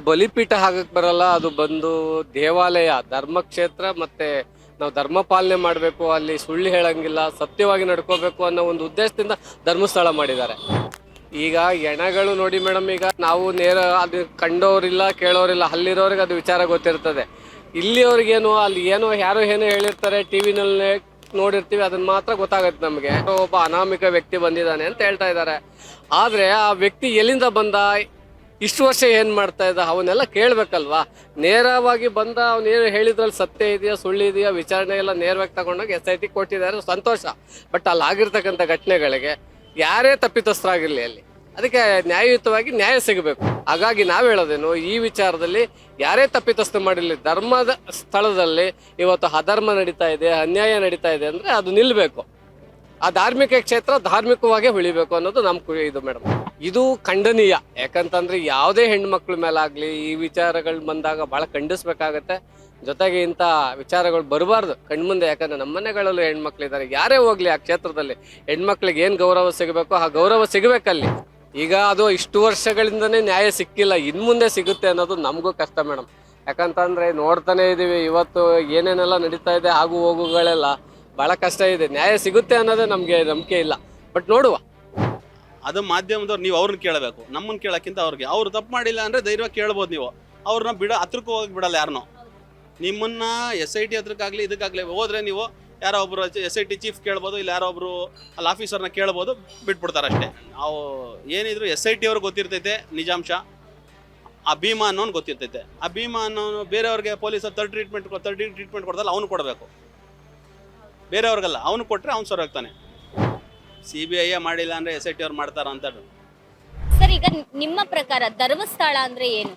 ಬಲಿಪೀಠ ಹಾಕಕ್ ಬರಲ್ಲ. ಅದು ಬಂದು ದೇವಾಲಯ, ಧರ್ಮಕ್ಷೇತ್ರ. ಮತ್ತೆ ನಾವು ಧರ್ಮ ಪಾಲನೆ ಮಾಡಬೇಕು, ಅಲ್ಲಿ ಸುಳ್ಳು ಹೇಳಂಗಿಲ್ಲ, ಸತ್ಯವಾಗಿ ನಡ್ಕೋಬೇಕು ಅನ್ನೋ ಒಂದು ಉದ್ದೇಶದಿಂದ ಧರ್ಮಸ್ಥಳ ಮಾಡಿದ್ದಾರೆ. ಈಗ ಹೆಣಗಳು ನೋಡಿ ಮೇಡಮ್, ಈಗ ನಾವು ನೇರ ಅದು ಕಂಡೋರಿಲ್ಲ ಕೇಳೋರಿಲ್ಲ, ಅಲ್ಲಿರೋರಿಗೆ ಅದು ವಿಚಾರ ಗೊತ್ತಿರ್ತದೆ. ಇಲ್ಲಿಯವ್ರಿಗೇನು ಅಲ್ಲಿ ಏನೋ ಯಾರೋ ಏನೋ ಹೇಳಿರ್ತಾರೆ, ಟಿವಿನಲ್ಲಿ ನೋಡಿರ್ತೀವಿ, ಅದನ್ನ ಮಾತ್ರ ಗೊತ್ತಾಗುತ್ತೆ ನಮಗೆ. ಒಬ್ಬ ಅನಾಮಿಕ ವ್ಯಕ್ತಿ ಬಂದಿದ್ದಾನೆ ಅಂತ ಹೇಳ್ತಾ ಇದ್ದಾರೆ. ಆದ್ರೆ ಆ ವ್ಯಕ್ತಿ ಎಲ್ಲಿಂದ ಬಂದ, ಇಷ್ಟು ವರ್ಷ ಏನ್ ಮಾಡ್ತಾ ಇದ್ದ, ಅವನ್ನೆಲ್ಲ ಕೇಳ್ಬೇಕಲ್ವಾ. ನೇರವಾಗಿ ಬಂದ ಅವನೇನು ಹೇಳಿದ್ರಲ್ಲಿ ಸತ್ಯ ಇದೆಯಾ ಸುಳ್ಳು ಇದೆಯಾ ವಿಚಾರಣೆ ಎಲ್ಲ ನೇರವಾಗಿ ತಗೊಂಡೋಗಿ SIT ಕೊಟ್ಟಿದ್ದಾರೆ, ಸಂತೋಷ. ಬಟ್ ಅಲ್ಲಿ ಆಗಿರ್ತಕ್ಕಂಥ ಘಟನೆಗಳಿಗೆ ಯಾರೇ ತಪ್ಪಿತಸ್ಥರಾಗಿರ್ಲಿ ಅಲ್ಲಿ ಅದಕ್ಕೆ ನ್ಯಾಯಯುತವಾಗಿ ನ್ಯಾಯ ಸಿಗಬೇಕು. ಹಾಗಾಗಿ ನಾವ್ ಹೇಳೋದೇನು, ಈ ವಿಚಾರದಲ್ಲಿ ಯಾರೇ ತಪ್ಪಿತಸ್ಥ ಮಾಡಿರಲಿ, ಧರ್ಮದ ಸ್ಥಳದಲ್ಲಿ ಇವತ್ತು ಅಧರ್ಮ ನಡೀತಾ ಇದೆ, ಅನ್ಯಾಯ ನಡೀತಾ ಇದೆ ಅಂದ್ರೆ ಅದು ನಿಲ್ಬೇಕು. ಆ ಧಾರ್ಮಿಕ ಕ್ಷೇತ್ರ ಧಾರ್ಮಿಕವಾಗೇ ಉಳಿಬೇಕು ಅನ್ನೋದು ನಮ್ ಇದು ಮೇಡಮ್. ಇದು ಖಂಡನೀಯ. ಯಾಕಂತಂದ್ರೆ ಯಾವುದೇ ಹೆಣ್ಮಕ್ಳ ಮೇಲಾಗ್ಲಿ ಈ ವಿಚಾರಗಳು ಬಂದಾಗ ಬಹಳ ಖಂಡಿಸ್ಬೇಕಾಗತ್ತೆ. ಜೊತೆಗೆ ಇಂಥ ವಿಚಾರಗಳು ಬರಬಾರ್ದು ಕಣ್ಮುಂದೆ. ಯಾಕಂದ್ರೆ ನಮ್ಮ ಮನೆಗಳಲ್ಲೂ ಹೆಣ್ಮಕ್ಳಿದ್ದಾರೆ. ಯಾರೇ ಹೋಗ್ಲಿ ಆ ಕ್ಷೇತ್ರದಲ್ಲಿ ಹೆಣ್ಮಕ್ಳಿಗೆ ಏನ್ ಗೌರವ ಸಿಗಬೇಕು ಆ ಗೌರವ ಸಿಗಬೇಕಲ್ಲಿ. ಈಗ ಅದು ಇಷ್ಟು ವರ್ಷಗಳಿಂದನೇ ನ್ಯಾಯ ಸಿಕ್ಕಿಲ್ಲ, ಮುಂದೆ ಸಿಗುತ್ತೆ ಅನ್ನೋದು ನಮಗೂ ಕಷ್ಟ ಮೇಡಮ್. ಯಾಕಂತಂದ್ರೆ ನೋಡ್ತಾನೆ ಇದೀವಿ ಇವತ್ತು ಏನೇನೆಲ್ಲ ನಡೀತಾ ಇದೆ, ಆಗು ಹೋಗುಗಳೆಲ್ಲ ಬಹಳ ಕಷ್ಟ ಇದೆ. ನ್ಯಾಯ ಸಿಗುತ್ತೆ ಅನ್ನೋದೇ ನಮ್ಗೆ ನಂಬಿಕೆ ಇಲ್ಲ. ಬಟ್ ನೋಡುವ. ಅದು ಮಾಧ್ಯಮದವ್ರು ನೀವು ಅವ್ರನ್ನ ಕೇಳಬೇಕು, ನಮ್ಮನ್ನ ಕೇಳೋಕ್ಕಿಂತ ಅವ್ರಿಗೆ. ಅವ್ರು ತಪ್ಪು ಮಾಡಿಲ್ಲ ಅಂದರೆ ಧೈರ್ಯವಾಗಿ ಕೇಳ್ಬೋದು ನೀವು. ಅವ್ರನ್ನ ಹತ್ರಕ್ಕೆ ಹೋಗಿ ಬಿಡಲ್ಲ ಯಾರನ್ನೋ. ನಿಮ್ಮನ್ನ SIT ಹತ್ರಕ್ಕಾಗಲಿ ಇದಕ್ಕಾಗಲಿ ಹೋದ್ರೆ ನೀವು ಯಾರೋ ಒಬ್ಬರು SIT ಚೀಫ್ ಕೇಳ್ಬೋದು, ಇಲ್ಲ ಯಾರೋ ಒಬ್ಬರು ಅಲ್ಲಿ ಆಫೀಸರ್ನ ಕೇಳ್ಬೋದು, ಬಿಟ್ಬಿಡ್ತಾರೆ ಅಷ್ಟೇ. ನಾವು ಏನಿದ್ರು SIT ಅವ್ರಿಗೆ ಗೊತ್ತಿರ್ತೈತೆ ನಿಜಾಂಶ. ಆ ಭೀಮಾ ಅನ್ನೋನು ಗೊತ್ತಿರ್ತೈತೆ. ಆ ಭೀಮಾ ಅನ್ನೋನು ಬೇರೆಯವ್ರಿಗೆ ಪೊಲೀಸರು ಥರ್ಡ್ ಟ್ರೀಟ್ಮೆಂಟ್ ಕೊಡ್ತಲ್ಲ, ಅವನು ಕೊಡಬೇಕು, ಬೇರೆಯವ್ರಿಗಲ್ಲ. ಅವನು ಕೊಟ್ಟರೆ ಅವ್ನು ಸರೋಗ್ತಾನೆ. CBI ಮಾಡಿಲ್ಲ ಅಂದರೆ SIT ಅವ್ರು ಮಾಡ್ತಾರ ಅಂತ. ಸರ್, ಈಗ ನಿಮ್ಮ ಪ್ರಕಾರ ಧರ್ಮಸ್ಥಳ ಅಂದ್ರೆ ಏನು?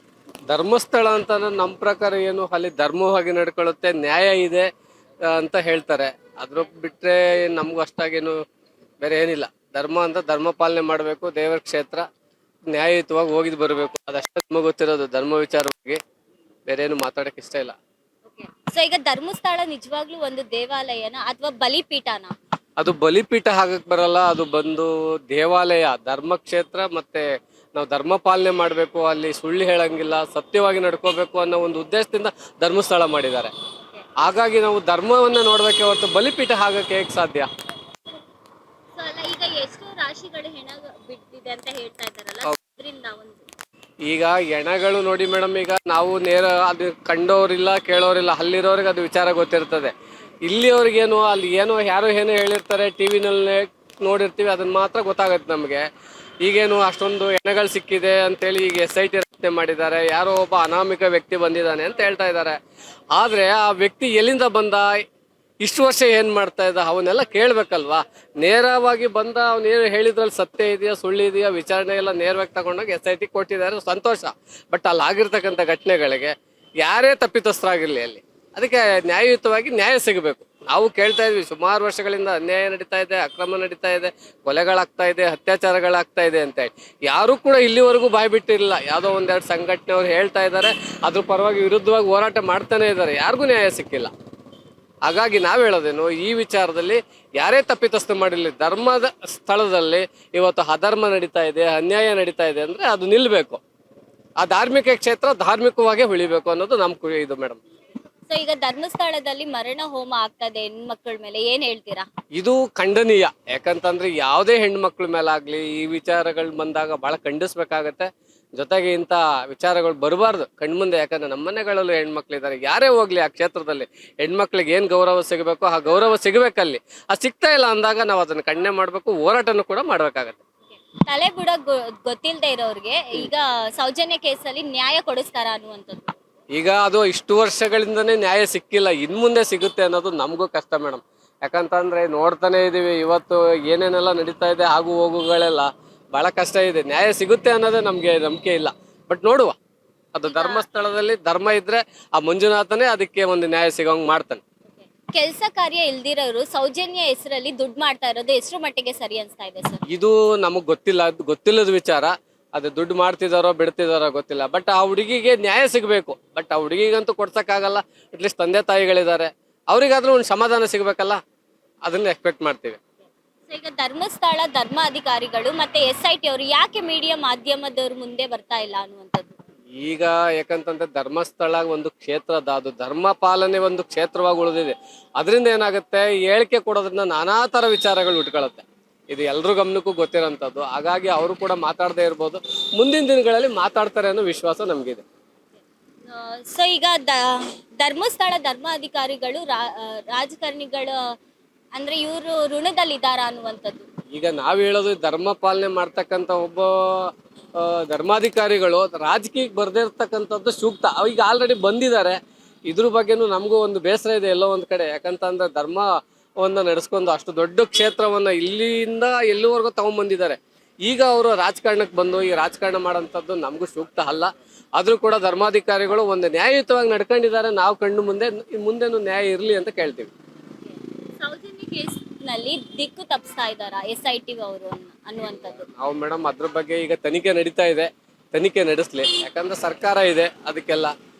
ಧರ್ಮಸ್ಥಳ ಅಂತಂದ್ರೆ ನಮ್ಮ ಪ್ರಕಾರ ಏನು, ಅಲ್ಲಿ ಧರ್ಮವಾಗಿ ನಡ್ಕೊಳ್ಳುತ್ತೆ, ನ್ಯಾಯ ಇದೆ ಅಂತ ಹೇಳ್ತಾರೆ. ಅದ್ರ ಬಿಟ್ರೆ ನಮಗೂ ಅಷ್ಟಾಗೇನು ಬೇರೆ ಏನಿಲ್ಲ. ಧರ್ಮ ಅಂತ ಧರ್ಮ ಪಾಲನೆ ಮಾಡಬೇಕು, ದೇವರ ಕ್ಷೇತ್ರ, ನ್ಯಾಯಯುತವಾಗಿ ಹೋಗಿದ್ ಬರಬೇಕು. ಅದಷ್ಟೇ ನಮಗೆ ಗೊತ್ತಿರೋದು ಧರ್ಮ ವಿಚಾರವಾಗಿ. ಬೇರೆ ಏನು ಮಾತಾಡಕ್ಕೆ ಇಷ್ಟ ಇಲ್ಲ. ಸೊ ಈಗ ಧರ್ಮಸ್ಥಳ ನಿಜವಾಗ್ಲೂ ಒಂದು ದೇವಾಲಯನ ಅಥವಾ ಬಲಿಪೀಠನ? ಅದು ಬಲಿಪೀಠ ಹಾಕಕ್ ಬರಲ್ಲ. ಅದು ಬಂದು ದೇವಾಲಯ, ಧರ್ಮಕ್ಷೇತ್ರ. ಮತ್ತೆ ನಾವು ಧರ್ಮ ಪಾಲನೆ ಮಾಡಬೇಕು, ಅಲ್ಲಿ ಸುಳ್ಳು ಹೇಳಂಗಿಲ್ಲ, ಸತ್ಯವಾಗಿ ನಡ್ಕೋಬೇಕು ಅನ್ನೋ ಒಂದು ಉದ್ದೇಶದಿಂದ ಧರ್ಮಸ್ಥಳ ಮಾಡಿದ್ದಾರೆ. ಹಾಗಾಗಿ ನಾವು ಧರ್ಮವನ್ನ ನೋಡ್ಬೇಕೆ ಹೊರತು ಬಲಿಪೀಠ ಹಾಕಕ್ಕೆ ಹೇಗೆ ಸಾಧ್ಯ? ಸೊ ಅಲ್ಲ, ಈಗ ಎಷ್ಟು ರಾಶಿಗಳು ಹೆಣ ಬಿಟ್ಟಿದೆ ಅಂತ ಹೇಳ್ತಾ ಇದ್ದಾರಲ್ಲ, ಅದರಿಂದ ಒಂದು ಈಗ ಹೆಣಗಳು ನೋಡಿ ಮೇಡಮ್, ಈಗ ನಾವು ನೇರ ಅದು ಕಂಡೋರಿಲ್ಲ ಕೇಳೋರಿಲ್ಲ, ಅಲ್ಲಿರೋರಿಗೆ ಅದು ವಿಚಾರ ಗೊತ್ತಿರ್ತದೆ. ಇಲ್ಲಿಯವ್ರಿಗೇನು ಅಲ್ಲಿ ಏನೋ ಯಾರೋ ಏನೋ ಹೇಳಿರ್ತಾರೆ, ಟಿವಿನಲ್ಲಿ ನೋಡಿರ್ತೀವಿ, ಅದನ್ನ ಮಾತ್ರ ಗೊತ್ತಾಗುತ್ತೆ ನಮಗೆ. ಈಗೇನು ಅಷ್ಟೊಂದು ಹೆಣಗಳು ಸಿಕ್ಕಿದೆ ಅಂತೇಳಿ ಈಗ SIT ರಚನೆ ಮಾಡಿದ್ದಾರೆ, ಯಾರೋ ಒಬ್ಬ ಅನಾಮಿಕ ವ್ಯಕ್ತಿ ಬಂದಿದ್ದಾನೆ ಅಂತ ಹೇಳ್ತಾ ಇದ್ದಾರೆ. ಆದ್ರೆ ಆ ವ್ಯಕ್ತಿ ಎಲ್ಲಿಂದ ಬಂದ, ಇಷ್ಟು ವರ್ಷ ಏನ್ ಮಾಡ್ತಾ ಇದ್ದ, ಅವನ್ನೆಲ್ಲ ಕೇಳ್ಬೇಕಲ್ವಾ. ನೇರವಾಗಿ ಬಂದ ಅವನೇನು ಹೇಳಿದ್ರಲ್ಲಿ ಸತ್ಯ ಇದೆಯಾ ಸುಳ್ಳು ಇದೆಯಾ ವಿಚಾರಣೆ ಎಲ್ಲ ನೇರವಾಗಿ ತಗೊಂಡೋಗಿ SIT ಕೊಟ್ಟಿದ್ದಾರೆ, ಸಂತೋಷ. ಬಟ್ ಅಲ್ಲಿ ಆಗಿರ್ತಕ್ಕಂಥ ಘಟನೆಗಳಿಗೆ ಯಾರೇ ತಪ್ಪಿತಸ್ಥರಾಗಿರ್ಲಿ ಅಲ್ಲಿ ಅದಕ್ಕೆ ನ್ಯಾಯಯುತವಾಗಿ ನ್ಯಾಯ ಸಿಗಬೇಕು. ನಾವು ಕೇಳ್ತಾ ಇದ್ವಿ, ಸುಮಾರು ವರ್ಷಗಳಿಂದ ಅನ್ಯಾಯ ನಡೀತಾ ಇದೆ, ಅಕ್ರಮ ನಡೀತಾ ಇದೆ, ಕೊಲೆಗಳಾಗ್ತಾ ಇದೆ, ಅತ್ಯಾಚಾರಗಳಾಗ್ತಾ ಇದೆ ಅಂತ ಹೇಳಿ ಯಾರು ಕೂಡ ಇಲ್ಲಿವರೆಗೂ ಬಾಯ್ ಬಿಟ್ಟಿರಲಿಲ್ಲ. ಯಾವುದೋ ಒಂದೆರಡು ಸಂಘಟನೆಯವರು ಹೇಳ್ತಾ ಇದ್ದಾರೆ, ಅದ್ರ ಪರವಾಗಿ ವಿರುದ್ಧವಾಗಿ ಹೋರಾಟ ಮಾಡ್ತಾನೆ ಇದ್ದಾರೆ, ಯಾರಿಗೂ ನ್ಯಾಯ ಸಿಕ್ಕಿಲ್ಲ. ಹಾಗಾಗಿ ನಾವ್ ಹೇಳೋದೇನು, ಈ ವಿಚಾರದಲ್ಲಿ ಯಾರೇ ತಪ್ಪಿತಸ್ಥ ಮಾಡಿರಲಿ, ಧರ್ಮದ ಸ್ಥಳದಲ್ಲಿ ಇವತ್ತು ಅಧರ್ಮ ನಡೀತಾ ಇದೆ, ಅನ್ಯಾಯ ನಡೀತಾ ಇದೆ ಅಂದ್ರೆ ಅದು ನಿಲ್ಬೇಕು. ಆ ಧಾರ್ಮಿಕ ಕ್ಷೇತ್ರ ಧಾರ್ಮಿಕವಾಗೇ ಉಳಿಬೇಕು ಅನ್ನೋದು ನಮ್ ಇದು ಮೇಡಮ್. ಸೊ ಈಗ ಧರ್ಮಸ್ಥಳದಲ್ಲಿ ಮರಣ ಹೋಮ ಆಗ್ತದೆ ಹೆಣ್ಮಕ್ಳ ಮೇಲೆ, ಏನ್ ಹೇಳ್ತೀರಾ? ಇದು ಖಂಡನೀಯ. ಯಾಕಂತಂದ್ರೆ ಯಾವುದೇ ಹೆಣ್ಮಕ್ಳ ಮೇಲಾಗ್ಲಿ ಈ ವಿಚಾರಗಳು ಬಂದಾಗ ಬಹಳ ಖಂಡಿಸ್ಬೇಕಾಗತ್ತೆ. ಜೊತೆಗೆ ಇಂಥ ವಿಚಾರಗಳು ಬರಬಾರ್ದು ಕಣ್ಮುಂದೆ. ಯಾಕಂದ್ರೆ ನಮ್ಮ ಮನೆಗಳಲ್ಲೂ ಹೆಣ್ಮಕ್ಳಿದ್ದಾರೆ. ಯಾರೇ ಹೋಗ್ಲಿ ಆ ಕ್ಷೇತ್ರದಲ್ಲಿ ಹೆಣ್ಮಕ್ಳಿಗೆ ಏನ್ ಗೌರವ ಸಿಗಬೇಕು ಆ ಗೌರವ ಸಿಗಬೇಕಲ್ಲಿ. ಅದು ಸಿಗ್ತಾ ಇಲ್ಲ ಅಂದಾಗ ನಾವು ಅದನ್ನ ಖಂಡನೆ ಮಾಡ್ಬೇಕು, ಹೋರಾಟನೂ ಕೂಡ ಮಾಡ್ಬೇಕಾಗತ್ತೆ. ತಲೆ ಬುಡ ಗೊತ್ತಿಲ್ಲದೆ ಇರೋರಿಗೆ ಈಗ ಸೌಜನ್ಯ ಕೇಸಲ್ಲಿ ನ್ಯಾಯ ಕೊಡಿಸ್ತಾರ ಅನ್ನುವಂಥದ್ದು? ಈಗ ಅದು ಇಷ್ಟು ವರ್ಷಗಳಿಂದನೇ ನ್ಯಾಯ ಸಿಕ್ಕಿಲ್ಲ, ಮುಂದೆ ಸಿಗುತ್ತೆ ಅನ್ನೋದು ನಮಗೂ ಕಷ್ಟ ಮೇಡಮ್. ಯಾಕಂತಂದ್ರೆ ನೋಡ್ತಾನೆ ಇದೀವಿ ಇವತ್ತು ಏನೇನೆಲ್ಲ ನಡೀತಾ ಇದೆ, ಆಗು ಹೋಗುಗಳೆಲ್ಲ ಬಹಳ ಕಷ್ಟ ಇದೆ. ನ್ಯಾಯ ಸಿಗುತ್ತೆ ಅನ್ನೋದೇ ನಮ್ಗೆ ನಂಬಿಕೆ ಇಲ್ಲ. ಬಟ್ ನೋಡುವ. ಅದು ಧರ್ಮಸ್ಥಳದಲ್ಲಿ ಧರ್ಮ ಇದ್ರೆ ಆ ಮಂಜುನಾಥನೇ ಅದಕ್ಕೆ ಒಂದು ನ್ಯಾಯ ಸಿಗೋಂಗ್ ಮಾಡ್ತಾನೆ. ಕೆಲಸ ಕಾರ್ಯ ಇಲ್ದಿರೋರು ಸೌಜನ್ಯ ಹೆಸರಲ್ಲಿ ದುಡ್ಡು ಮಾಡ್ತಾ ಇರೋದು ಎಷ್ಟರ ಮಟ್ಟಿಗೆ ಸರಿ ಅನ್ಸ್ತಾ ಇದೆ ಸರ್? ಇದು ನಮಗ್ ಗೊತ್ತಿಲ್ಲದ ವಿಚಾರ. ಅದು ದುಡ್ಡು ಮಾಡ್ತಿದಾರೋ ಬಿಡ್ತಿದಾರೋ ಗೊತ್ತಿಲ್ಲ. ಬಟ್ ಆ ಹುಡುಗಿಗೆ ನ್ಯಾಯ ಸಿಗಬೇಕು. ಬಟ್ ಆ ಹುಡುಗಿಗಂತೂ ಕೊಡ್ಸಕ್ಕಾಗಲ್ಲ. ಅಟ್ಲೀಸ್ಟ್ ತಂದೆ ತಾಯಿಗಳಿದ್ದಾರೆ, ಅವ್ರಿಗಾದ್ರೂ ಒಂದು ಸಮಾಧಾನ ಸಿಗ್ಬೇಕಲ್ಲ, ಅದನ್ನ ಎಕ್ಸ್ಪೆಕ್ಟ್ ಮಾಡ್ತೀವಿ. ಈಗ ಧರ್ಮಸ್ಥಳ ಧರ್ಮಾಧಿಕಾರಿಗಳು ಮತ್ತೆ SIT ಅವರು ಯಾಕೆ ಮೀಡಿಯಾ ಮಾಧ್ಯಮದವ್ರ ಮುಂದೆ ಬರ್ತಾ ಇಲ್ಲ ಅನ್ನುವಂಥದ್ದು? ಈಗ ಯಾಕಂತಂದ್ರೆ ಧರ್ಮಸ್ಥಳ ಒಂದು ಕ್ಷೇತ್ರದ ಅದು ಧರ್ಮ ಪಾಲನೆ ಒಂದು ಕ್ಷೇತ್ರವಾಗಿ ಉಳಿದಿದೆ. ಅದರಿಂದ ಏನಾಗುತ್ತೆ, ಹೇಳಿಕೆ ಕೊಡೋದ್ರಿಂದ ನಾನಾ ಥರ ವಿಚಾರಗಳು ಉಟ್ಕೊಳ್ಳುತ್ತೆ. ಇದು ಎಲ್ರ ಗಮನಕ್ಕೂ ಗೊತ್ತಿರೋಂಥದ್ದು. ಹಾಗಾಗಿ ಅವರು ಕೂಡ ಮಾತಾಡದೇ ಇರ್ಬೋದು, ಮುಂದಿನ ದಿನಗಳಲ್ಲಿ ಮಾತಾಡ್ತಾರೆ ಅನ್ನೋ ವಿಶ್ವಾಸ ನಮಗಿದೆ. ಸೊ ಈಗ ಧರ್ಮಸ್ಥಳ ಧರ್ಮಾಧಿಕಾರಿಗಳು ರಾಜಕಾರಣಿಗಳು ಅಂದ್ರೆ ಇವರು ಋಣದಲ್ಲಿದ್ದಾರಾ ಅನ್ನುವಂಥದ್ದು. ಈಗ ನಾವು ಹೇಳೋದು, ಧರ್ಮ ಪಾಲನೆ ಮಾಡ್ತಕ್ಕಂಥ ಒಬ್ಬ ಧರ್ಮಾಧಿಕಾರಿಗಳು ರಾಜಕೀಯಕ್ಕೆ ಬರ್ದೇ ಇರ್ತಕ್ಕಂಥದ್ದು ಸೂಕ್ತ. ಈಗ ಆಲ್ರೆಡಿ ಬಂದಿದ್ದಾರೆ. ಇದ್ರ ಬಗ್ಗೆನೂ ನಮಗೂ ಒಂದು ಬೇಸರ ಇದೆ ಎಲ್ಲೋ ಒಂದು ಕಡೆ. ಯಾಕಂತಂದ್ರೆ ಧರ್ಮವನ್ನು ನಡೆಸ್ಕೊಂಡು ಅಷ್ಟು ದೊಡ್ಡ ಕ್ಷೇತ್ರವನ್ನು ಇಲ್ಲಿಂದ ಎಲ್ಲಿವರೆಗೂ ತಗೊಂಡ್ಬಂದಿದ್ದಾರೆ. ಈಗ ಅವರು ರಾಜಕಾರಣಕ್ಕೆ ಬಂದು ಈ ರಾಜಕಾರಣ ಮಾಡೋಂಥದ್ದು ನಮಗೂ ಸೂಕ್ತ ಅಲ್ಲ. ಆದರೂ ಕೂಡ ಧರ್ಮಾಧಿಕಾರಿಗಳು ಒಂದು ನ್ಯಾಯಯುತವಾಗಿ ನಡ್ಕೊಂಡಿದ್ದಾರೆ. ನಾವು ಕಣ್ಣು ಮುಂದೆನೂ ನ್ಯಾಯ ಇರಲಿ ಅಂತ ಕೇಳ್ತೀವಿ. ಸೌಜನ್ಯ ಕೇಸ್ನಲ್ಲಿ ದಿಕ್ಕು ತಪ್ಪಿಸ್ತಾ ಇದ್ದಾರಾ SIT ಅವರು ಅನ್ನುವಂಥದ್ದು? ನಾವು ಮೇಡಮ್ ಅದ್ರ ಬಗ್ಗೆ ಈಗ ತನಿಖೆ ನಡೀತಾ ಇದೆ. ತನಿಖೆ ನಡೆಸಲಿ. ಯಾಕಂದ್ರೆ ಸರ್ಕಾರ ಇದೆ, ಅದಕ್ಕೆಲ್ಲ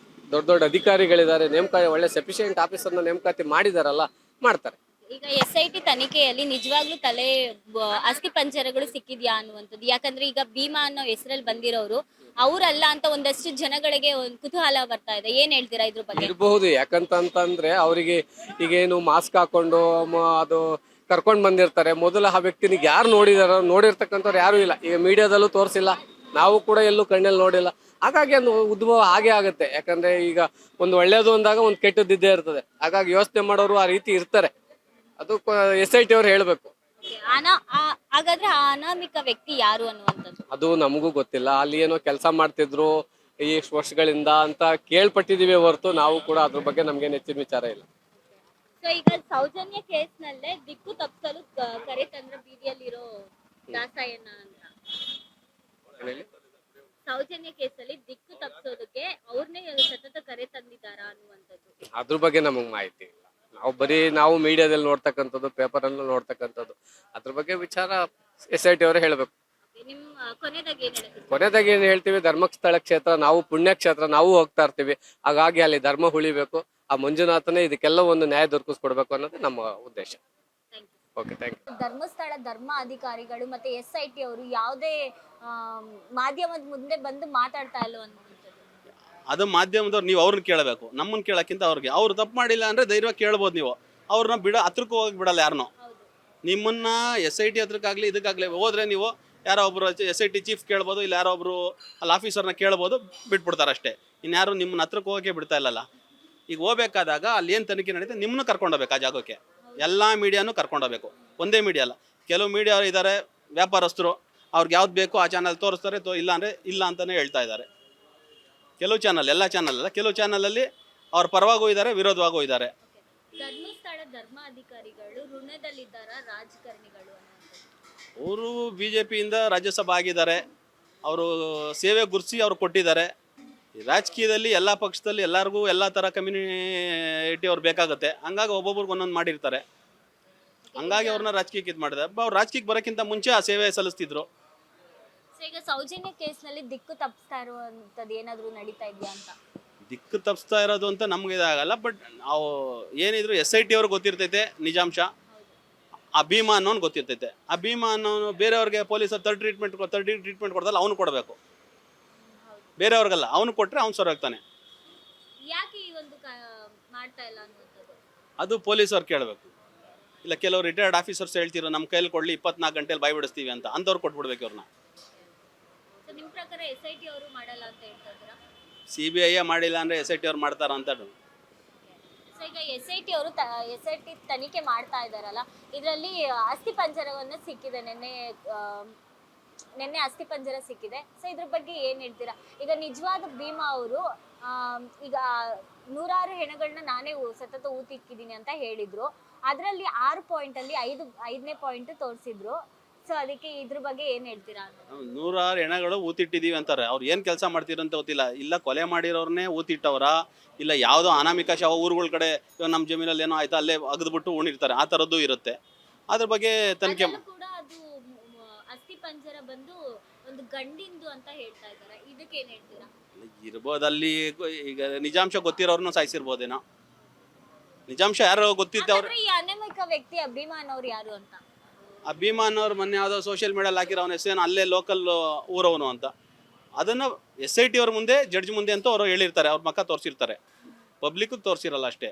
ದೊಡ್ಡ ದೊಡ್ಡ ಅಧಿಕಾರಿಗಳಿದ್ದಾರೆ, ಒಳ್ಳೆ ಸಫಿಷಿಯೆಂಟ್ ಆಫೀಸರ್ನ ನೇಮಕಾತಿ ಮಾಡಿದಾರಲ್ಲ, ಮಾಡ್ತಾರೆ. ಈಗ SIT ತನಿಖೆಯಲ್ಲಿ ನಿಜವಾಗ್ಲೂ ಅಸ್ಥಿ ಪಂಜರಗಳು ಸಿಕ್ಕಿದ್ಯಾ ಅನ್ನುವಂಥದ್ದು. ಯಾಕಂದ್ರೆ ಈಗ ಭೀಮಾ ಅನ್ನೋ ಹೆಸರಲ್ಲಿ ಬಂದಿರೋರು ಅವರಲ್ಲ ಅಂತ ಒಂದಷ್ಟು ಜನಗಳಿಗೆ ಒಂದು ಕುತೂಹಲ ಬರ್ತಾ ಇದೆ. ಏನ್ ಹೇಳ್ತೀರಾ ಇದ್ರ ಬಗ್ಗೆ? ಇರಬಹುದು. ಯಾಕಂತಂದ್ರೆ ಅವರಿಗೆ ಈಗೇನು ಮಾಸ್ಕ್ ಹಾಕೊಂಡು ಅದು ಕರ್ಕೊಂಡು ಬಂದಿರ್ತಾರೆ. ಮೊದಲ ಆ ವ್ಯಕ್ತಿನಿಗೆ ಯಾರು ನೋಡಿರ್ತಕ್ಕಂಥವ್ರು ಯಾರು ಇಲ್ಲ. ಈಗ ಮೀಡಿಯಾದಲ್ಲೂ ತೋರಿಸಿಲ್ಲ, ನಾವು ಕೂಡ ಎಲ್ಲೂ ಕಣ್ಣಲ್ಲಿ ನೋಡಿಲ್ಲ. ಹಾಗಾಗಿ ಒಂದು ಉದ್ಭವ ಹಾಗೆ ಆಗುತ್ತೆ. ಯಾಕಂದ್ರೆ ಈಗ ಒಂದು ಒಳ್ಳೇದು ಅಂದಾಗ ಒಂದು ಕೆಟ್ಟದ್ದಿದ್ದೇ ಇರ್ತದೆ. ಹಾಗಾಗಿ ಯೋಚನೆ ಮಾಡೋರು ಆ ರೀತಿ ಇರ್ತಾರೆ. ಅದು SIT ಅವ್ರು ಹೇಳ್ಬೇಕು. ಹಾಗಾದ್ರೆ ಆ ಅನಾಮಿಕ ವ್ಯಕ್ತಿ ಯಾರು ಅನ್ನುವಂಥದ್ದು ಅದು ನಮಗೂ ಗೊತ್ತಿಲ್ಲ. ಅಲ್ಲಿ ಏನೋ ಕೆಲಸ ಮಾಡ್ತಿದ್ರು ಈ ವರ್ಷಗಳಿಂದ ಅಂತ ಕೇಳ್ಪಟ್ಟಿದೀವಿ ಹೊರತು ನಾವು ಕೂಡ ಅದ್ರ ಬಗ್ಗೆ ನಮ್ಗೆ ನೆಚ್ಚಿನ ವಿಚಾರ ಇಲ್ಲ. ಸೊ ಈಗ ಸೌಜನ್ಯ ಕೇಸ್ನಲ್ಲೇ ದಿಕ್ಕು ತಪ್ಪಿಸಲು ಕರೆ ತಂದ್ರ ಬೀದಿಯಲ್ಲಿರೋ ದಾಸಾಯನ ಅಂತ. ಸೌಜನ್ಯ ಕೇಸಲ್ಲಿ ದಿಕ್ಕು ತಪ್ಪಿಸೋದಕ್ಕೆ ಅವ್ರನ್ನೇ ಸತತ ಕರೆ ತಂದಿದ್ದಾರಾ ಅನ್ನುವಂಥದ್ದು. ಅದ್ರ ಬಗ್ಗೆ ನಮಗ್ ಮಾಹಿತಿ ಇಲ್ಲ. ನಾವು ಮೀಡಿಯಾದಲ್ಲಿ ನೋಡ್ತಕ್ಕಂಥದ್ದು, ಪೇಪರ್ ಅಲ್ಲೂ ನೋಡ್ತಕ್ಕಂಥದ್ದು. ಅದ್ರ ಬಗ್ಗೆ ವಿಚಾರ SIT ಅವರೇ ಹೇಳ್ಬೇಕು. ಕೊನೆದಾಗಿ ಏನ್ ಹೇಳ್ತೀವಿ, ಧರ್ಮಸ್ಥಳ ಕ್ಷೇತ್ರ ನಾವು ಪುಣ್ಯ ಕ್ಷೇತ್ರ, ನಾವು ಹೋಗ್ತಾ ಇರ್ತೀವಿ. ಹಾಗಾಗಿ ಅಲ್ಲಿ ಧರ್ಮ ಉಳಿಬೇಕು. ಆ ಮಂಜುನಾಥನೇ ಇದಕ್ಕೆಲ್ಲ ಒಂದು ನ್ಯಾಯ ದೊರಕಿಸ್ಕೊಡ್ಬೇಕು ಅನ್ನೋದು ನಮ್ಮ ಉದ್ದೇಶ. Okay, thank you. ಧರ್ಮಸ್ಥಳ ಧರ್ಮ ಅಧಿಕಾರಿಗಳು ಮತ್ತೆ SIT ಅವರು ಯಾವುದೇ ಮಾಧ್ಯಮದ ಮುಂದೆ ಬಂದು ಮಾತಾಡ್ತಾ ಇಲ್ಲ ಅನ್ನುವಂಥದ್ದು. ಅದು ಮಾಧ್ಯಮದವ್ರು ನೀವು ಅವ್ರನ್ನ ಕೇಳಬೇಕು, ನಮ್ಮನ್ನ ಕೇಳಕ್ಕಿಂತ ಅವ್ರಿಗೆ. ಅವ್ರು ತಪ್ಪು ಮಾಡಿಲ್ಲ ಅಂದ್ರೆ ಧೈರ್ಯವಾಗಿ ಕೇಳ್ಬೋದು ನೀವು. ಅವ್ರನ್ನ ಹತ್ರಕ್ಕೆ ಹೋಗಿ ಬಿಡಲ್ಲ ಯಾರನ್ನೋ. ನಿಮ್ಮನ್ನ SIT ಹತ್ರಕ್ಕಾಗ್ಲಿ ಇದಕ್ಕಾಗ್ಲಿ ಹೋದ್ರೆ ನೀವು ಯಾರೋ ಒಬ್ರು SIT ಚೀಫ್ ಕೇಳ್ಬೋದು, ಇಲ್ಲ ಯಾರೋ ಒಬ್ರು ಅಲ್ಲಿ ಆಫೀಸರ್ನ ಕೇಳ್ಬೋದು, ಬಿಟ್ಬಿಡ್ತಾರೆ ಅಷ್ಟೇ. ಇನ್ಯಾರು ನಿಮ್ಮನ್ನ ಹತ್ರಕ್ಕೆ ಹೋಗಕ್ಕೆ ಬಿಡ್ತಾ ಇಲ್ಲಲ್ಲ. ಈಗ ಹೋಗ್ಬೇಕಾದಾಗ ಅಲ್ಲಿ ಏನು ತನಿಖೆ ನಡೀತೆ ನಿಮ್ಮನ್ನು ಕರ್ಕೊಂಡೋಗ್ಬೇಕು ಆ ಜಾಗಕ್ಕೆ. ಎಲ್ಲ ಮೀಡಿಯಾನು ಕರ್ಕೊಂಡೋಗ್ಬೇಕು, ಒಂದೇ ಮೀಡಿಯಾ ಅಲ್ಲ. ಕೆಲವು ಮೀಡಿಯಾ ಇದ್ದಾರೆ ವ್ಯಾಪಾರಸ್ಥರು, ಅವ್ರಿಗೆ ಯಾವ್ದು ಬೇಕು ಆ ಚಾನಲ್ ತೋರಿಸ್ತಾರೆ, ಇಲ್ಲ ಅಂದರೆ ಇಲ್ಲ ಅಂತಲೇ ಹೇಳ್ತಾ ಇದ್ದಾರೆ. ಕೆಲವು ಚಾನಲ್, ಎಲ್ಲ ಚಾನಲ್ ಅಲ್ಲ, ಕೆಲವು ಚಾನಲಲ್ಲಿ ಅವ್ರ ಪರವಾಗೂ ಇದ್ದಾರೆ, ವಿರೋಧವಾಗೂ ಇದ್ದಾರೆ. ಧರ್ಮಸ್ಥಳ ಧರ್ಮಾಧಿಕಾರಿಗಳು ಋಣದಲ್ಲಿದ್ದಾರಾ ರಾಜಕಾರಣಿಗಳು? ಅವರು BJPಯಿಂದ ರಾಜ್ಯಸಭಾ ಆಗಿದ್ದಾರೆ. ಅವರು ಸೇವೆ ಗುರುತಿಸಿ ಅವ್ರು ಕೊಟ್ಟಿದ್ದಾರೆ. ರಾಜಕೀಯದಲ್ಲಿ ಎಲ್ಲ ಪಕ್ಷದಲ್ಲಿ ಎಲ್ಲರಿಗೂ ಎಲ್ಲ ಥರ ಕಮ್ಯುನಿಟಿ ಅವ್ರು ಬೇಕಾಗುತ್ತೆ. ಹಂಗಾಗಿ ಒಬ್ಬೊಬ್ರಿಗೆ ಒಂದೊಂದು ಮಾಡಿರ್ತಾರೆ. ಹಂಗಾಗಿ ಅವ್ರನ್ನ ರಾಜಕೀಯಕ್ಕೆ ಇದು ಮಾಡಿದ್ದಾರೆ. ಅವ್ರು ರಾಜಕೀಯಕ್ಕೆ ಬರೋಕ್ಕಿಂತ ಮುಂಚೆ ಆ ಸೇವೆ ಸಲ್ಲಿಸ್ತಿದ್ರು. ಈಗ ಸೌಜನ್ಯ ಕೇಸ್ನಲ್ಲಿ ದಿಕ್ಕು ತಪ್ಪಿಸ್ತಾ ಇರುವಂಥದ್ದು ಏನಾದರೂ ನಡೀತಾ ಇದೆಯಾ ಅಂತ? ದಿಕ್ಕು ತಪ್ಪಿಸ್ತಾ ಇರೋದು ಅಂತ ನಮ್ಗೆ ಇದಾಗಲ್ಲ. ಬಟ್ ನಾವು ಏನಿದ್ರು SIT ಅವ್ರಿಗೆ ಗೊತ್ತಿರ್ತೈತೆ ನಿಜಾಂಶ. ಆ ಭೀಮಾ ಅನ್ನೋನು ಗೊತ್ತಿರ್ತೈತೆ. ಆ ಭೀಮಾ ಅನ್ನೋನು ಬೇರೆಯವ್ರಿಗೆ ಪೊಲೀಸರು ಥರ್ಡ್ ಟ್ರೀಟ್ಮೆಂಟ್ ಕೊಡ್ದಲ್ಲ, ಅವನು ಕೊಡಬೇಕು. ಬೇರೆಯವ್ರಿಗಲ್ಲ, ಅವನು ಕೊಟ್ಟರೆ ಅವ್ನು ಸರೋಗ್ತಾನೆ. ಯಾಕೆ ಈ ಒಂದು ಮಾಡ್ತಾ ಇಲ್ಲ ಅನ್ನುವಂಥದ್ದು ಅದು ಪೊಲೀಸವ್ರು ಕೇಳಬೇಕು. ಇಲ್ಲ ಕೆಲವರು ರಿಟೈರ್ಡ್ ಆಫೀಸರ್ಸ್ ಹೇಳ್ತಿರೋ ನಮ್ಮ ಕೈಯಲ್ಲಿ ಕೊಡಲಿ 24 ಗಂಟೆಲಿ ಬಾಯಿ ಬಿಡಿಸ್ತೀವಿ ಅಂತ, ಅಂಥವ್ರು ಕೊಟ್ಬಿಡ್ಬೇಕು ಇವ್ರನ್ನ. ನಿಮ್ಮ ಪ್ರಕಾರ SIT ಅವರು ಮಾಡಲ್ಲ ಅಂತ ಹೇಳ್ತಾ ಇದ್ದೀರಾ? CBI ಮಾಡಿಲ್ಲ ಅಂದರೆ SIT ಅವ್ರು ಮಾಡ್ತಾರ ಅಂತ. ಸೊ ಈಗ SIT ಅವರು SIT ತನಿಖೆ ಮಾಡ್ತಾ ಇದ್ದಾರಲ್ಲ, ಇದರಲ್ಲಿ ಅಸ್ಥಿ ಪಂಜರವನ್ನು ಸಿಕ್ಕಿದೆ. ನಿನ್ನೆ ಅಸ್ಥಿ ಪಂಜರ ಸಿಕ್ಕಿದೆ. ಸೊ ಇದ್ರ ಬಗ್ಗೆ ಏನ್ ಹೇಳ್ತೀರಾ? ಈಗ ನಿಜವಾದ ಭೀಮಾ ಅವರು ಈಗ 100 ಹೆಣಗಳನ್ನ ನಾನೇ ಸತತ ಊತಿಕ್ಕಿದ್ದೀನಿ ಅಂತ ಹೇಳಿದ್ರು. ಅದರಲ್ಲಿ 6 ಪಾಯಿಂಟಲ್ಲಿ 5ನೇ ಪಾಯಿಂಟ್ ತೋರಿಸಿದ್ರು. ಸೊ ಅದಕ್ಕೆ ಇದ್ರ ಬಗ್ಗೆ ಏನ್ ಹೇಳ್ತೀರಾ? 100 ಹೆಣಗಳು ಊತಿಟ್ಟಿದೀವಿ ಅಂತಾರೆ. ಅವ್ರು ಏನು ಕೆಲಸ ಮಾಡ್ತೀರಂತ ಗೊತ್ತಿಲ್ಲ. ಇಲ್ಲ ಕೊಲೆ ಮಾಡಿರೋರ್ನೇ ಊತಿಟ್ಟವ್ರ, ಇಲ್ಲ ಯಾವುದೋ ಅನಾಮಿಕ ಶವ ಊರುಗಳ ಕಡೆ ಇವಾಗ ನಮ್ಮ ಜಮೀನಲ್ಲಿ ಏನೋ ಆಯ್ತಾ ಅಲ್ಲೇ ಅಗದ್ಬಿಟ್ಟು ಉಣಿರ್ತಾರೆ, ಆ ಥರದ್ದು ಇರುತ್ತೆ. ಅದ್ರ ಬಗ್ಗೆ ತನಿಖೆ ಕೂಡ ಅದು ಅಸ್ಥಿ ಪಂಜರ ಬಂದು ಒಂದು ಗಂಡಿಂದು ಅಂತ ಹೇಳ್ತಾ ಇದ್ದಾರೆ. ಇದಕ್ಕೆ ಏನ್ ಹೇಳ್ತೀರಾ? ಇರ್ಬೋದು. ಅಲ್ಲಿ ಈಗ ನಿಜಾಂಶ ಗೊತ್ತಿರೋರ್ನು ಸಾಯಿಸಿರ್ಬೋದೇನೋ. ನಿಜಾಂಶ ಯಾರೋ ಗೊತ್ತಿದ್ದವ್ರು. ಈ ಅನಾಮಿಕ ವ್ಯಕ್ತಿ ಅಭಿಮಾನ್ ಅವ್ರು ಯಾರು ಅಂತ? ಅಭಿಮಾನ್ ಅವ್ರು ಮೊನ್ನೆ ಯಾವುದೋ ಸೋಷಿಯಲ್ ಮೀಡಿಯಲ್ಲಿ ಹಾಕಿರೋ ಅವನ ಹೆಸರೇನು, ಅಲ್ಲೇ ಲೋಕಲ್ ಊರವನು ಅಂತ. ಅದನ್ನು SIT ಅವ್ರ ಮುಂದೆ ಜಡ್ಜ್ ಮುಂದೆ ಅಂತ ಅವರು ಹೇಳಿರ್ತಾರೆ, ಅವ್ರ ಮಕ್ಕ ತೋರಿಸಿರ್ತಾರೆ, ಪಬ್ಲಿಕ್ಗೆ ತೋರಿಸಿರಲ್ಲ ಅಷ್ಟೇ.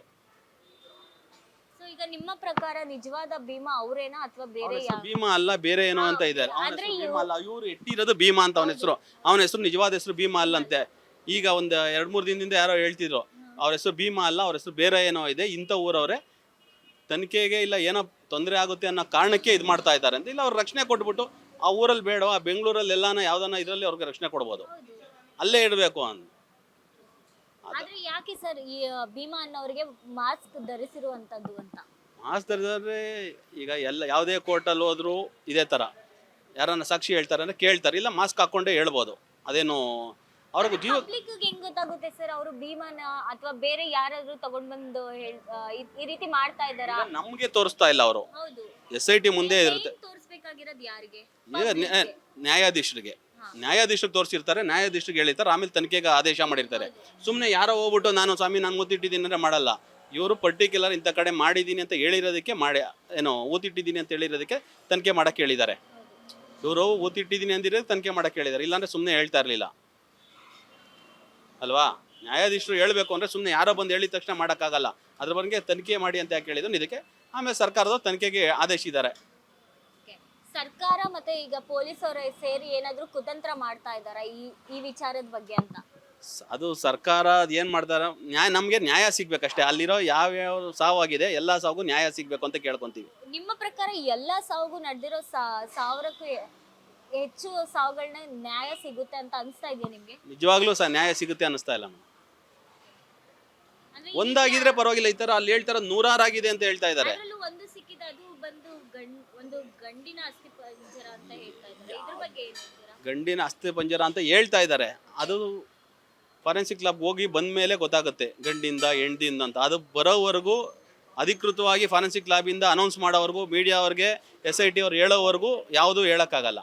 ಸೊ ಈಗ ನಿಮ್ಮ ಪ್ರಕಾರ ನಿಜವಾದ ಭೀಮಾ ಅವರೇನಾ ಅಥವಾ ಬೇರೆ ಭೀಮಾ ಅಲ್ಲ, ಬೇರೆ ಏನೋ ಅಂತ ಇದ್ದಾರೆ. ಆದ್ರೆ ಭೀಮಾ ಅಲ್ಲ, ಇವ್ರು ಇಟ್ಟಿರೋದು ಭೀಮಾ ಅಂತ ಅವನ ಹೆಸರು. ಅವನ ಹೆಸರು ನಿಜವಾದ ಹೆಸರು ಭೀಮಾ ಅಲ್ಲಂತೆ. ಈಗ ಒಂದು 2-3 ದಿನದಿಂದ ಯಾರೋ ಹೇಳ್ತಿದ್ರು ಅವ್ರ ಹೆಸರು ಭೀಮಾ ಅಲ್ಲ, ಅವ್ರ ಹೆಸರು ಬೇರೆ ಏನೋ ಇದೆ, ಇಂಥ ಊರವ್ರೆ, ತನಿಖೆಗೆ ಇಲ್ಲ ಏನೋ ತೊಂದರೆ ಆಗುತ್ತೆ ಅನ್ನೋ ಕಾರಣಕ್ಕೆ ಇದು ಮಾಡ್ತಾ ಇದ್ದಾರೆ ಅಂತ. ಇಲ್ಲ ಅವ್ರು ರಕ್ಷಣೆ ಕೊಟ್ಬಿಟ್ಟು ಆ ಊರಲ್ಲಿ ಬೇಡ, ಆ ಬೆಂಗಳೂರಲ್ಲಿ ಎಲ್ಲಾನ ಯಾವ್ದಾನ ಇದರಲ್ಲಿ ಅವ್ರಿಗೆ ರಕ್ಷಣೆ ಕೊಡ್ಬೋದು, ಅಲ್ಲೇ ಇಡಬೇಕು ಅಂತ. ಆದ್ರೆ ಯಾಕೆ ಸರ್ ಈ ಭೀಮಾ ಅನ್ನೋರಿಗೆ ಮಾಸ್ಕ್ ಧರಿಸಿರುವಂತದ್ದು ಅಂತ? ಮಾಸ್ಕ್ ಧರಿಸಿದ್ರೆ ಈಗ ಎಲ್ಲ ಯಾವುದೇ ಕೋರ್ಟಲ್ಲಿ ಹೋದ್ರು ಇದೇ ಥರ, ಯಾರನ್ನ ಸಾಕ್ಷಿ ಹೇಳ್ತಾರೆ ಅಂದರೆ ಕೇಳ್ತಾರೆ, ಇಲ್ಲ ಮಾಸ್ಕ್ ಹಾಕ್ಕೊಂಡೇ ಹೇಳ್ಬೋದು. ಅದೇನು ಅವ್ರಿಗೆ ಜೀವ ಪಬ್ಲಿಕ್ ಹೆಂಗ್ ಗೊತ್ತಾಗುತ್ತೆ ಸರ್ ಅವರು ಭೀಮಾನ ಅಥವಾ ಬೇರೆ ಯಾರಾದ್ರೂ ತಗೊಂಡ್ ಬಂದು ಈ ರೀತಿ ಮಾಡ್ತಾ ಇದ್ದಾರಾ? ನಮಗೆ ತೋರಿಸ್ತಾ ಇಲ್ಲ ಅವರು. ಹೌದು, SIT ಮುಂದೆ ಇರುತ್ತೆ. ತೋರಿಸ್ಬೇಕಾಗಿರೋದು ಯಾರಿಗೆ? ಈಗ ನ್ಯಾಯಾಧೀಶರಿಗೆ ತೋರಿಸಿರ್ತಾರೆ, ನ್ಯಾಯಾಧೀಶರಿಗೆ ಹೇಳಿರ್ತಾರೆ, ಆಮೇಲೆ ತನಿಖೆಗೆ ಆದೇಶ ಮಾಡಿರ್ತಾರೆ. ಸುಮ್ಮನೆ ಯಾರೋ ಹೋಗ್ಬಿಟ್ಟು ನಾನು ಸ್ವಾಮಿ ನಾನು ಊತಿಟ್ಟಿದ್ದೀನಿ ಅಂದರೆ ಮಾಡಲ್ಲ. ಇವರು ಪರ್ಟಿಕ್ಯುಲರ್ ಇಂಥ ಕಡೆ ಮಾಡಿದ್ದೀನಿ ಅಂತ ಹೇಳಿರೋದಕ್ಕೆ ಊತಿಟ್ಟಿದ್ದೀನಿ ಅಂತ ಹೇಳಿರೋದಕ್ಕೆ ತನಿಖೆ ಮಾಡಕ್ಕೆ ಹೇಳಿದ್ದಾರೆ. ಇವರು ಊತಿಟ್ಟಿದ್ದೀನಿ ಅಂದಿರೋದು ತನಿಖೆ ಮಾಡಕ್ಕೆ ಹೇಳಿದ್ದಾರೆ, ಇಲ್ಲಾಂದ್ರೆ ಸುಮ್ಮನೆ ಹೇಳ್ತಾ ಇರಲಿಲ್ಲ ಅಲ್ವಾ. ನ್ಯಾಯಾಧೀಶರು ಹೇಳಬೇಕು ಅಂದರೆ ಸುಮ್ಮನೆ ಯಾರೋ ಬಂದು ಹೇಳಿದ ತಕ್ಷಣ ಮಾಡೋಕ್ಕಾಗಲ್ಲ. ಅದ್ರ ಬಗ್ಗೆ ತನಿಖೆ ಮಾಡಿ ಅಂತ ಯಾಕೆ ಹೇಳಿದ್ರು ಇದಕ್ಕೆ. ಆಮೇಲೆ ಸರ್ಕಾರದ ತನಿಖೆಗೆ ಆದೇಶಿದ್ದಾರೆ. ಸರ್ಕಾರ ಮತ್ತೆ ಈಗ ಪೊಲೀಸ್ ಅವರು ಸೇರಿ ಏನಾದ್ರೂ ಕುತಂತ್ರ ಮಾಡ್ತಾ ಇದ್ದಾರಾ ಈ ವಿಚಾರದ ಬಗ್ಗೆ ಅಂತ? ಅದು ಸರ್ಕಾರ ಏನು ಮಾಡ್ತಾರೆ, ನಮಗೆ ನ್ಯಾಯ ಸಿಗ್ಬೇಕಷ್ಟೇ. ಅಲ್ಲಿರೋ ಯಾವ್ಯಾವ ಸಾವಾಗಿದೆ ಎಲ್ಲ ಸಾವು ನ್ಯಾಯ ಸಿಗ್ಬೇಕು ಅಂತ ಕೇಳ್ಕೊಂತೀವಿ. ನಿಮ್ಮ ಪ್ರಕಾರ ಎಲ್ಲ ಸಾವುಗೂ ನಡೆದಿರೋ 1000ಕ್ಕೂ ಹೆಚ್ಚು ಸಾವುಗಳನ್ನ ನ್ಯಾಯ ಸಿಗುತ್ತೆ ಅಂತ ಅನಿಸ್ತಾ ಇದೆಯಾ ನಿಮ್ಗೆ? ನಿಜವಾಗ್ಲೂ ನ್ಯಾಯ ಸಿಗುತ್ತೆ ಅನ್ನಿಸ್ತಾ ಇಲ್ಲ. ಒಂದಾಗಿದ್ರೆ ಪರವಾಗಿಲ್ಲ, ಈ ತರ ಅಲ್ಲಿ ಹೇಳ್ತಾರ 100 ಆಗಿದೆ ಅಂತ ಹೇಳ್ತಾ ಇದ್ದಾರೆ. ಒಂದು ಸಿಕ್ಕಿದ ಅದು ಬಂದು ಒಂದು ಗಂಡಿನ ಅಸ್ಥಿ ಪಂಜರ ಅಂತ ಹೇಳ್ತಾ ಇದ್ದಾರೆ, ಇದ್ರ ಬಗ್ಗೆ ಏನು ಹೇಳ್ತೀರಾ? ಗಂಡಿನ ಅಸ್ಥಿ ಪಂಜರ ಅಂತ ಹೇಳ್ತಾ ಇದ್ದಾರೆ. ಅದು ಫಾರೆನ್ಸಿಕ್ ಲ್ಯಾಬ್ ಹೋಗಿ ಬಂದ ಮೇಲೆ ಗೊತ್ತಾಗುತ್ತೆ ಗಂಡಿಂದ ಹೆಣ್ದಿಂದ ಅಂತ. ಅದು ಬರೋವರೆಗೂ ಅಧಿಕೃತವಾಗಿ ಫಾರೆನ್ಸಿಕ್ ಲ್ಯಾಬಿಂದ ಅನೌನ್ಸ್ ಮಾಡೋವರೆಗೂ, ಮೀಡಿಯಾವ್ರಿಗೆ SIT ಅವ್ರು ಹೇಳೋವರೆಗೂ ಯಾವುದೂ ಹೇಳೋಕ್ಕಾಗಲ್ಲ.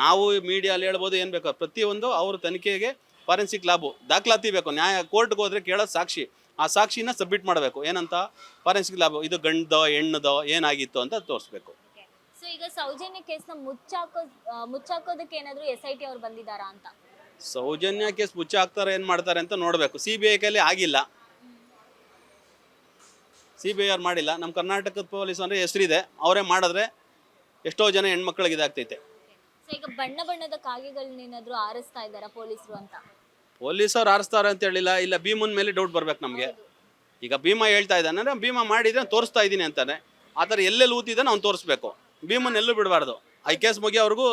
ನಾವು ಮೀಡಿಯಲ್ಲಿ ಹೇಳ್ಬೋದು ಏನು ಬೇಕು, ಪ್ರತಿಯೊಂದು ಅವ್ರ ತನಿಖೆಗೆ ಫಾರೆನ್ಸಿಕ್ ಲ್ಯಾಬು ದಾಖಲಾತಿ ಬೇಕು. ಕೋರ್ಟ್ಗೆ ಹೋದ್ರೆ ಕೇಳೋದು ಸಾಕ್ಷಿ, ಆ ಸಾಕ್ಷಿನ ಸಬ್ಮಿಟ್ ಮಾಡಬೇಕು. ಏನಂತ ಫಾರೆನ್ಸಿಕ್ ಲ್ಯಾಬ್ ಇದು ಗಂಡದೋ ಹೆಣ್ಣದೋ ಏನಾಗಿತ್ತು ಅಂತ ತೋರಿಸ್ಬೇಕು. ಸೊ ಈಗ ಸೌಜನ್ಯ ಕೇಸ್ನ ಮುಚ್ಚಾಕೋದಕ್ಕೆ ಏನಾದರೂ SIT ಅವ್ರು ಬಂದಿದ್ದಾರಾ ಅಂತ? ಸೌಜನ್ಯ ಕೇಸ್ ಮುಚ್ಚಾಕ್ತಾರೆ ಏನು ಮಾಡ್ತಾರೆ ಅಂತ ನೋಡಬೇಕು. CBI ಕೈಲಿ ಆಗಿಲ್ಲ, CBI ಅವ್ರು ಮಾಡಿಲ್ಲ. ನಮ್ಮ ಕರ್ನಾಟಕದ ಪೊಲೀಸ್ ಅಂದರೆ ಹೆಸರಿದೆ, ಅವರೇ ಮಾಡಿದ್ರೆ ಎಷ್ಟೋ ಜನ ಹೆಣ್ಮಕ್ಳಿಗೆ ಇದಾಗ್ತೈತೆ. ಸೊ ಈಗ ಬಣ್ಣ ಬಣ್ಣದ ಕಾಗೆಗಳನ್ನೇನಾದ್ರೂ ಆರಿಸ್ತಾ ಇದ್ದಾರಾ ಪೊಲೀಸರು ಅಂತ? ಪೊಲೀಸವ್ರು ಆರಿಸ್ತಾರೆ ಅಂತ ಹೇಳಿಲ್ಲ. ಇಲ್ಲ ಭೀಮನ್ ಮೇಲೆ ಡೌಟ್ ಬರ್ಬೇಕು ನಮಗೆ. ಈಗ ಭೀಮಾ ಹೇಳ್ತಾ ಇದ್ದಾನೆ ಅಂದರೆ ಭೀಮಾ ಮಾಡಿದ್ರೆ ತೋರಿಸ್ತಾ ಇದ್ದೀನಿ ಅಂತಾನೆ. ಆ ಥರ ಎಲ್ಲೆಲ್ಲಿ ಊತಿದ್ದಾನೆ ಅವ್ನು ತೋರಿಸ್ಬೇಕು. ಭೀಮನ್ ಎಲ್ಲೂ ಬಿಡಬಾರ್ದು. ಆ ಕೇಸ್ ಮುಗಿಯೋವರೆಗೂ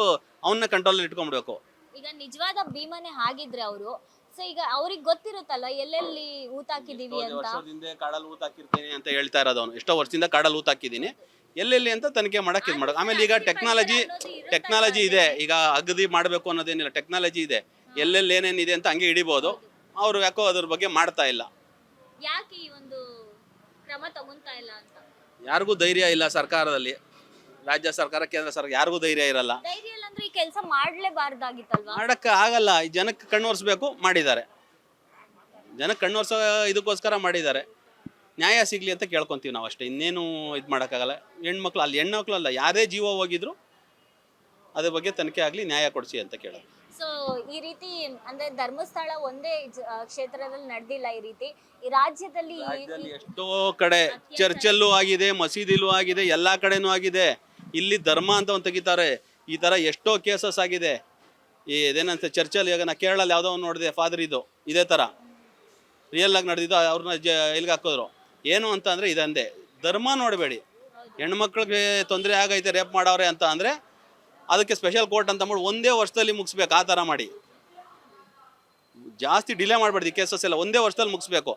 ಅವನ್ನ ಕಂಟ್ರೋಲಲ್ಲಿ ಇಟ್ಕೊಂಡ್ಬಿಡ್ಬೇಕು. ಈಗ ನಿಜವಾದ ಭೀಮನೇ ಆಗಿದ್ರೆ ಅವರು, ಸೊ ಈಗ ಅವ್ರಿಗೆ ಗೊತ್ತಿರುತ್ತಲ್ಲ ಎಲ್ಲೆಲ್ಲಿ ಊತಾಕಿದೀವಿ ಅಂತ. ವರ್ಷದಿಂದ ಕಾಡಲ್ಲಿ ಊತಾಕಿರ್ತೀನಿ ಅಂತ ಹೇಳ್ತಾ ಇರೋದು ಅವನು. ಎಷ್ಟೋ ವರ್ಷದಿಂದ ಕಾಡಲ್ಲಿ ಊತಾಕಿದ್ದೀನಿ ಎಲ್ಲೆಲ್ಲಿ ಅಂತ ತನಿಖೆ ಮಾಡಕ್ಕೆ ಇದು ಮಾಡೋದು. ಆಮೇಲೆ ಈಗ ಟೆಕ್ನಾಲಜಿ ಇದೆ. ಈಗ ಅಗದಿ ಮಾಡಬೇಕು ಅನ್ನೋದೇನಿಲ್ಲ, ಟೆಕ್ನಾಲಜಿ ಇದೆ. ಎಲ್ಲೆಲ್ಲಿ ಏನೇನಿದೆ ಅಂತ ಹಂಗೆ ಹಿಡಿಬೋದು. ಅವರು ಯಾಕೋ ಅದ್ರ ಬಗ್ಗೆ ಮಾಡ್ತಾ ಇಲ್ಲ. ಯಾಕೆ ಈ ಒಂದು ಕ್ರಮ ತಗೊಂತಾ ಇಲ್ಲ ಅಂತ? ಯಾರಿಗೂ ಧೈರ್ಯ ಇಲ್ಲ ಸರ್ಕಾರದಲ್ಲಿ, ರಾಜ್ಯ ಸರ್ಕಾರ ಕೇಂದ್ರ ಸರ್ಕಾರ ಯಾರಿಗೂ ಧೈರ್ಯ ಇರಲ್ಲ. ಧೈರ್ಯ ಇಲ್ಲ ಅಂದ್ರೆ ಈ ಕೆಲಸ ಮಾಡ್ಲೇಬಾರ್ದಾಗಿತ್ತಲ್ವಾ? ಮಾಡಕ್ಕೆ ಆಗಲ್ಲ. ಈ ಜನಕ್ಕೆ ಕಣ್ಣೋರ್ಸ್ಬೇಕು, ಮಾಡಿದ್ದಾರೆ. ಜನಕ್ಕೆ ಕಣ್ಣೋರ್ಸೋ ಇದಕ್ಕೋಸ್ಕರ ಮಾಡಿದ್ದಾರೆ. ನ್ಯಾಯ ಸಿಗ್ಲಿ ಅಂತ ಕೇಳ್ಕೊಂತೀವಿ ನಾವು ಅಷ್ಟೇ, ಇನ್ನೇನು ಇದು ಮಾಡೋಕ್ಕಾಗಲ್ಲ. ಹೆಣ್ಮಕ್ಳು ಅಲ್ಲಿ ಹೆಣ್ಮಕ್ಳು ಅಲ್ಲ, ಯಾರೇ ಜೀವ ಹೋಗಿದ್ರು ಅದ್ರ ಬಗ್ಗೆ ತನಿಖೆ ಆಗಲಿ, ನ್ಯಾಯ ಕೊಡಿಸಿ ಅಂತ ಕೇಳೋದು. ಸೊ ಈ ರೀತಿ ಅಂದ್ರೆ ಧರ್ಮಸ್ಥಳ ಒಂದೇ ಕ್ಷೇತ್ರದಲ್ಲಿ ನಡೆದಿಲ್ಲ ಈ ರೀತಿ, ಈ ರಾಜ್ಯದಲ್ಲಿ ಎಷ್ಟೋ ಕಡೆ ಚರ್ಚಲ್ಲೂ ಆಗಿದೆ, ಮಸೀದಿಲೂ ಆಗಿದೆ, ಎಲ್ಲಾ ಕಡೆನೂ ಆಗಿದೆ. ಇಲ್ಲಿ ಧರ್ಮ ಅಂತ ಒಂದು ತೆಗಿತಾರೆ. ಈ ತರ ಎಷ್ಟೋ ಕೇಸಸ್ ಆಗಿದೆ. ಇದೇನಂತ ಚರ್ಚಲ್ಲಿ ಈಗ ನಾ ಕೇರಳಲ್ಲಿ ಯಾವುದೋ ಒಂದು ನೋಡಿದೆ, ಫಾದರ್ ಇದು ಇದೇ ತರ ರಿಯಲ್ ಆಗಿ ನಡೆದಿದ್ದು, ಅವ್ರನ್ನ ಇಲ್ಲಿಗೆ ಹಾಕಿದ್ರು. ಏನು ಅಂತ ಅಂದ್ರೆ ಇದಂದೆ, ಧರ್ಮ ನೋಡಬೇಡಿ. ಹೆಣ್ಮಕ್ಳಿಗೆ ತೊಂದರೆ ಆಗೈತೆ, ರೇಪ್ ಮಾಡವ್ರೆ ಅಂತ ಅಂದ್ರೆ ಅದಕ್ಕೆ ಸ್ಪೆಷಲ್ ಕೋರ್ಟ್ ಅಂತ ಮಾಡಿ ಒಂದೇ ವರ್ಷದಲ್ಲಿ ಮುಗಿಸ್ಬೇಕು. ಆ ಥರ ಮಾಡಿ ಜಾಸ್ತಿ ಡಿಲೇ ಮಾಡಬಾರ್ದು. ಈ ಕೇಸಸ್ ಎಲ್ಲ ಒಂದೇ ವರ್ಷದಲ್ಲಿ ಮುಗಿಸ್ಬೇಕು.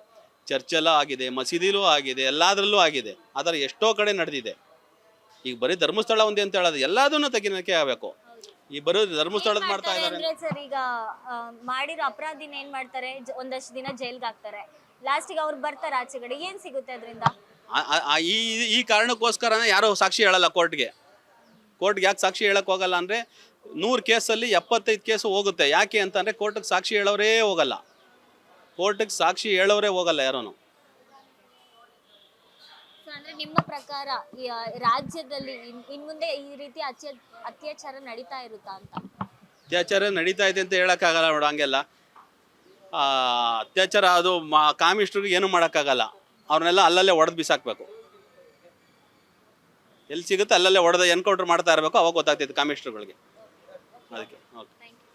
ಚರ್ಚೆಲ್ಲ ಆಗಿದೆ, ಮಸೀದಿಲೂ ಆಗಿದೆ, ಎಲ್ಲದರಲ್ಲೂ ಆಗಿದೆ. ಆ ಥರ ಎಷ್ಟೋ ಕಡೆ ನಡೆದಿದೆ. ಈಗ ಬರೀ ಧರ್ಮಸ್ಥಳ ಒಂದೇ ಅಂತ ಹೇಳೋದು, ಎಲ್ಲದನ್ನೂ ತಗಿನಕ್ಕೆ ಆಗಬೇಕು. ಈ ಬರೋ ಧರ್ಮಸ್ಥಳದ ಮಾಡ್ತಾ ಇದ್ದಾರೆ ಸರ್. ಈಗ ಮಾಡಿರೋ ಅಪರಾಧಿನ ಏನ್ ಮಾಡ್ತಾರೆ, ಒಂದಷ್ಟು ದಿನ ಜೈಲ್ಗೆ ಹಾಕ್ತಾರೆ. ಲಾಸ್ಟಿಗೆ ಅವ್ರು ಬರ್ತಾರೆ ಆಚೆಗಡೆ, ಏನ್ ಸಿಗುತ್ತೆ ಅದರಿಂದ? ಈ ಕಾರಣಕ್ಕೋಸ್ಕರನೇ ಯಾರೋ ಸಾಕ್ಷಿ ಹೇಳಲ್ಲ ಕೋರ್ಟ್ಗೆ. ಯಾಕೆ ಸಾಕ್ಷಿ ಹೇಳಕ್ ಹೋಗಲ್ಲ ಅಂದ್ರೆ 100 ಕೇಸಲ್ಲಿ 75 ಕೇಸು ಹೋಗುತ್ತೆ. ಯಾಕೆ ಅಂತಂದ್ರೆ ಕೋರ್ಟ್ಗೆ ಸಾಕ್ಷಿ ಹೇಳೋರೇ ಹೋಗಲ್ಲ. ಯಾರೋನು. ಅಂದ್ರೆ ನಿಮ್ಮ ಪ್ರಕಾರ ರಾಜ್ಯದಲ್ಲಿ ಇನ್ ಮುಂದೆ ಈ ರೀತಿ ಅತ್ಯಾಚಾರ ನಡೀತಾ ಇರುತ್ತಾ ಅಂತ? ಅತ್ಯಾಚಾರ ನಡೀತಾ ಇದೆ ಅಂತ ಹೇಳೋಕ್ಕಾಗಲ್ಲ ನೋಡು, ಹಂಗೆಲ್ಲ ಅತ್ಯಾಚಾರ ಅದು ಕಾಮಿಸ್ಟ್ರಿಗೆ ಏನೂ ಮಾಡೋಕ್ಕಾಗಲ್ಲ. ಅವ್ರನ್ನೆಲ್ಲ ಅಲ್ಲಲ್ಲೇ ಹೊಡೆದು ಬಿಸಾಕಬೇಕು. ಎಲ್ಲಿ ಸಿಗುತ್ತೆ ಅಲ್ಲಲ್ಲೇ ಹೊಡೆದು ಎನ್ಕೌಂಟ್ರ್ ಮಾಡ್ತಾ ಇರಬೇಕು, ಅವಾಗ ಗೊತ್ತಾಗ್ತೈತೆ ಕಾಮಿಸ್ಟ್ರುಗಳಿಗೆ. ಅದಕ್ಕೆ ಓಕೆ. Thank you.